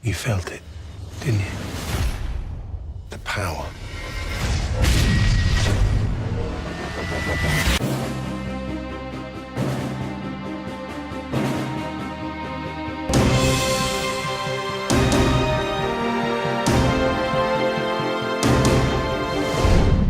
You felt it, didn't you? The power.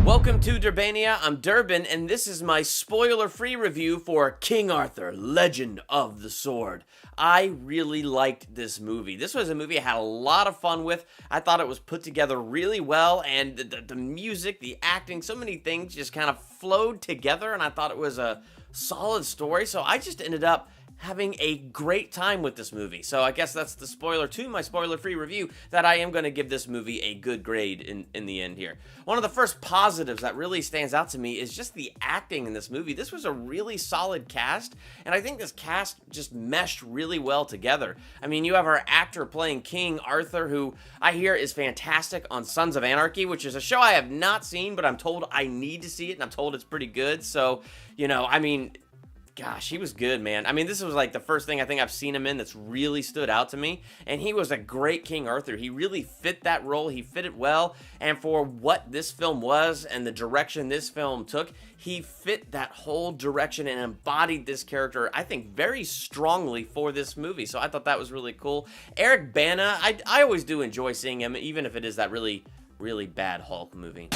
Welcome to Durbania, I'm Durbin, and this is my spoiler-free review for King Arthur, Legend of the Sword. I really liked this movie. This was a movie I had a lot of fun with. I thought it was put together really well, and the music, the acting, so many things just kind of flowed together, and I thought it was a solid story, so I just ended up having a great time with this movie. So I guess that's the spoiler to my spoiler-free review, that I am going to give this movie a good grade in the end here. One of the first positives that really stands out to me is just the acting in this movie. This was a really solid cast, and I think this cast just meshed really well together. I mean, you have our actor playing King Arthur, who I hear is fantastic on Sons of Anarchy, which is a show I have not seen, but I'm told I need to see it, and I'm told it's pretty good. So, you know, I mean, gosh, he was good, man. I mean, this was like the first thing I think I've seen him in that's really stood out to me, and he was a great King Arthur. He really fit that role. He fit it well, and for what this film was and the direction this film took, he fit that whole direction and embodied this character, I think, very strongly for this movie. So I thought that was really cool. Eric Bana, I always do enjoy seeing him, even if it is that really, really bad Hulk movie.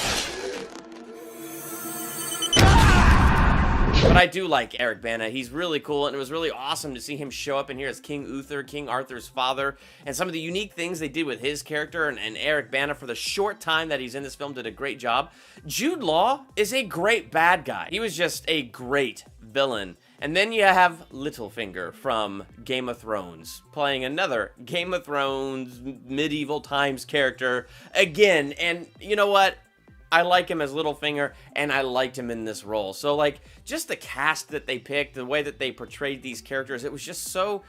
But I do like Eric Bana. He's really cool, and it was really awesome to see him show up in here as King Uther, King Arthur's father, and some of the unique things they did with his character, and Eric Bana, for the short time that he's in this film, did a great job. Jude Law is a great bad guy. He was just a great villain. And then you have Littlefinger from Game of Thrones, playing another Game of Thrones medieval times character again, and you know what? I like him as Littlefinger, and I liked him in this role. So, like, just the cast that they picked, the way that they portrayed these characters, it was just so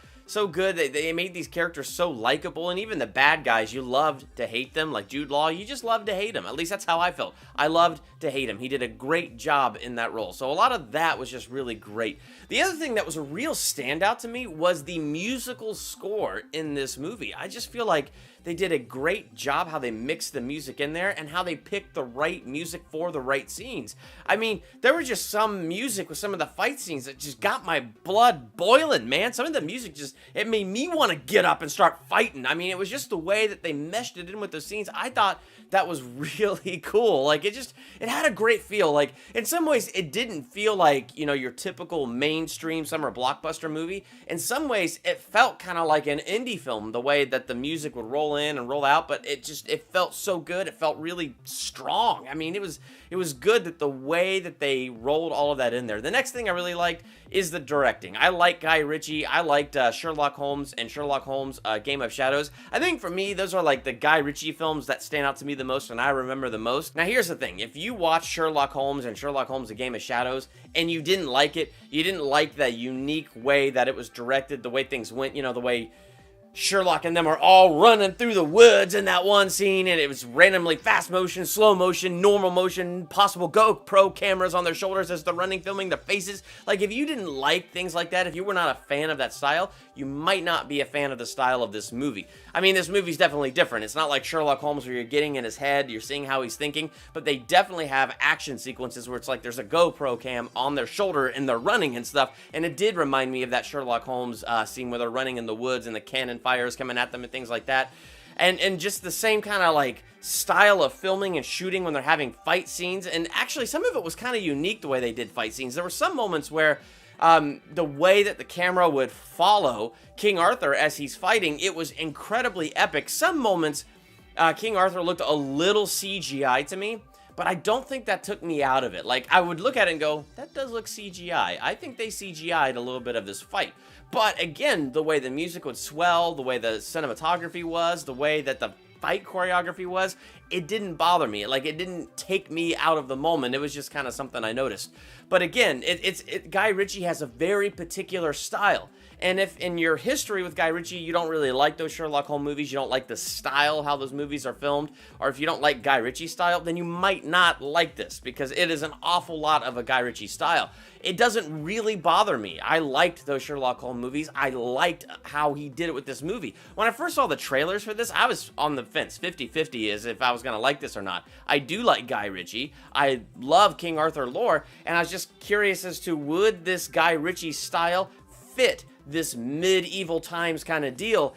good. They made these characters so likable, and even the bad guys, you loved to hate them. Like Jude Law, you just loved to hate him. At least that's how I felt. I loved to hate him. He did a great job in that role. So a lot of that was just really great. The other thing that was a real standout to me was the musical score in this movie. I just feel like they did a great job how they mixed the music in there and how they picked the right music for the right scenes. I mean, there was just some music with some of the fight scenes that just got my blood boiling, man. Some of the music just, it made me want to get up and start fighting. I mean, it was just the way that they meshed it in with the scenes. I thought that was really cool. Like, it had a great feel. Like, in some ways, it didn't feel like, you know, your typical mainstream summer blockbuster movie. In some ways, it felt kind of like an indie film, the way that the music would roll in and roll out, but it felt so good. It felt really strong. I mean, it was good that the way that they rolled all of that in there. The next thing I really liked is the directing. I like Guy Ritchie. I liked Sherlock Holmes and Sherlock Holmes Game of Shadows. I think for me, those are like the Guy Ritchie films that stand out to me the most and I remember the most. Now, here's the thing. If you watch Sherlock Holmes and Sherlock Holmes A Game of Shadows and you didn't like it, you didn't like the unique way that it was directed, the way things went, you know, the way Sherlock and them are all running through the woods in that one scene, and it was randomly fast motion, slow motion, normal motion, possible GoPro cameras on their shoulders as they're running, filming their faces. Like, if you didn't like things like that, if you were not a fan of that style, you might not be a fan of the style of this movie. I mean, this movie's definitely different. It's not like Sherlock Holmes where you're getting in his head, you're seeing how he's thinking, but they definitely have action sequences where it's like there's a GoPro cam on their shoulder and they're running and stuff, and it did remind me of that Sherlock Holmes scene where they're running in the woods and the cannon fires coming at them and things like that. And just the same kind of like style of filming and shooting when they're having fight scenes. And actually some of it was kind of unique the way they did fight scenes. There were some moments where the way that the camera would follow King Arthur as he's fighting, it was incredibly epic. Some moments King Arthur looked a little CGI to me, but I don't think that took me out of it. Like, I would look at it and go, that does look CGI. I think they CGI'd a little bit of this fight. But again, the way the music would swell, the way the cinematography was, the way that the fight choreography was, it didn't bother me. Like, it didn't take me out of the moment. It was just kind of something I noticed. But again, Guy Ritchie has a very particular style. And if in your history with Guy Ritchie, you don't really like those Sherlock Holmes movies, you don't like the style, how those movies are filmed, or if you don't like Guy Ritchie style, then you might not like this, because it is an awful lot of a Guy Ritchie style. It doesn't really bother me. I liked those Sherlock Holmes movies. I liked how he did it with this movie. When I first saw the trailers for this, I was on the fence, 50-50, as if I was going to like this or not. I do like Guy Ritchie. I love King Arthur lore, and I was just curious as to, would this Guy Ritchie style fit this medieval times kind of deal?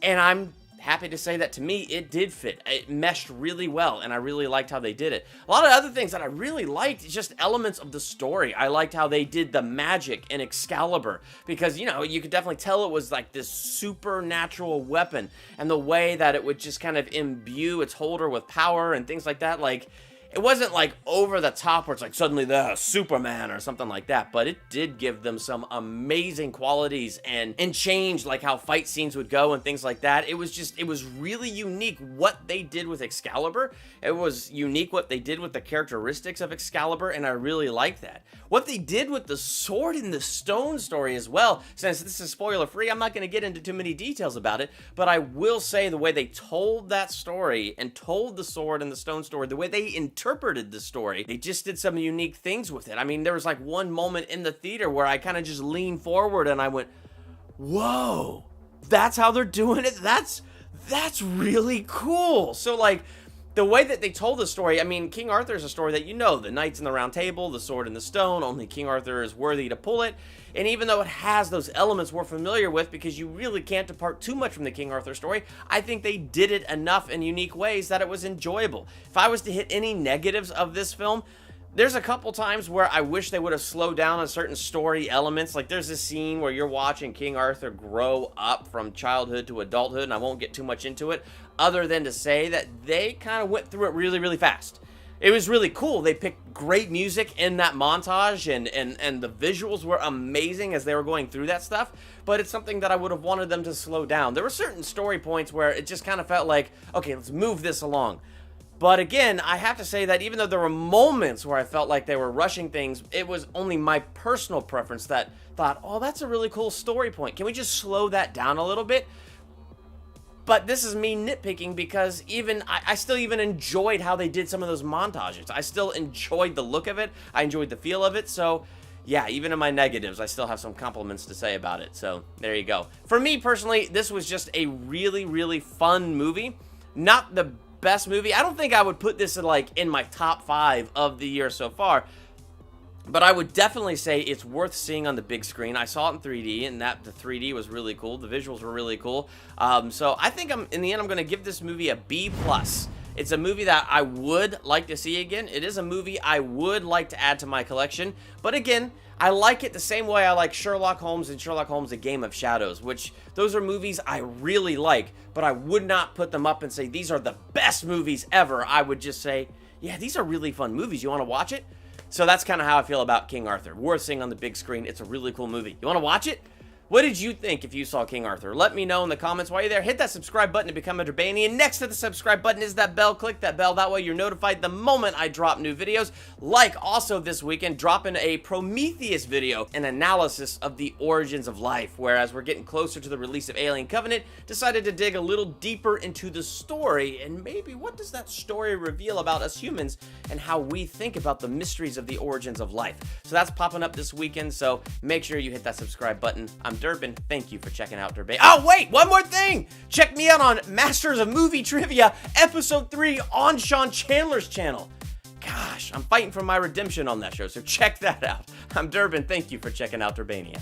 And I'm happy to say that to me, it did fit. It meshed really well, and I really liked how they did it. A lot of other things that I really liked is just elements of the story. I liked how they did the magic in Excalibur, because, you know, you could definitely tell it was like this supernatural weapon, and the way that it would just kind of imbue its holder with power and things like that. Like, it wasn't like over the top where it's like suddenly the Superman or something like that, but it did give them some amazing qualities and change like how fight scenes would go and things like that. It was really unique what they did with Excalibur. It was unique what they did with the characteristics of Excalibur, and I really liked that. What they did with the Sword in the Stone story as well, since this is spoiler free, I'm not going to get into too many details about it, but I will say the way they told that story and told the Sword in the Stone story, the way they interpreted the story, they just did some unique things with it. I mean, there was like one moment in the theater where I kind of just leaned forward and I went, whoa, that's how they're doing it? That's really cool. So like, the way that they told the story, I mean, King Arthur is a story that, you know, the Knights in the Round Table, the Sword in the Stone, only King Arthur is worthy to pull it. And even though it has those elements we're familiar with, because you really can't depart too much from the King Arthur story, I think they did it enough in unique ways that it was enjoyable. If I was to hit any negatives of this film, there's a couple times where I wish they would have slowed down on certain story elements. Like, there's this scene where you're watching King Arthur grow up from childhood to adulthood, and I won't get too much into it, other than to say that they kind of went through it really, really fast. It was really cool. They picked great music in that montage, and the visuals were amazing as they were going through that stuff, but it's something that I would have wanted them to slow down. There were certain story points where it just kind of felt like, okay, let's move this along. But again, I have to say that even though there were moments where I felt like they were rushing things, it was only my personal preference that thought, oh, that's a really cool story point. Can we just slow that down a little bit? But this is me nitpicking, because I still even enjoyed how they did some of those montages. I still enjoyed the look of it. I enjoyed the feel of it. So yeah, even in my negatives, I still have some compliments to say about it. So there you go. For me personally, this was just a really, really fun movie. Not the best movie. I don't think I would put this in my top 5 of the year so far, but I would definitely say it's worth seeing on the big screen. I saw it in 3D, and the 3D was really cool. The visuals were really cool. So I think in the end, I'm going to give this movie a B+. It's a movie that I would like to see again. It is a movie I would like to add to my collection. But again, I like it the same way I like Sherlock Holmes and Sherlock Holmes: A Game of Shadows, which those are movies I really like, but I would not put them up and say these are the best movies ever. I would just say, yeah, these are really fun movies. You want to watch it? So that's kind of how I feel about King Arthur. Worth seeing on the big screen. It's a really cool movie. You want to watch it? What did you think if you saw King Arthur? Let me know in the comments. While you're there, hit that subscribe button to become a Durbanian. Next to the subscribe button is that bell. Click that bell. That way you're notified the moment I drop new videos. Like also this weekend, dropping a Prometheus video, an analysis of the origins of life. Whereas we're getting closer to the release of Alien Covenant, decided to dig a little deeper into the story and maybe what does that story reveal about us humans and how we think about the mysteries of the origins of life. So that's popping up this weekend, so make sure you hit that subscribe button. I'm Durbin. Thank you for checking out Durbania. Oh, wait, one more thing. Check me out on Masters of Movie Trivia, Episode 3 on Sean Chandler's channel. Gosh, I'm fighting for my redemption on that show, so check that out. I'm Durbin. Thank you for checking out Durbania.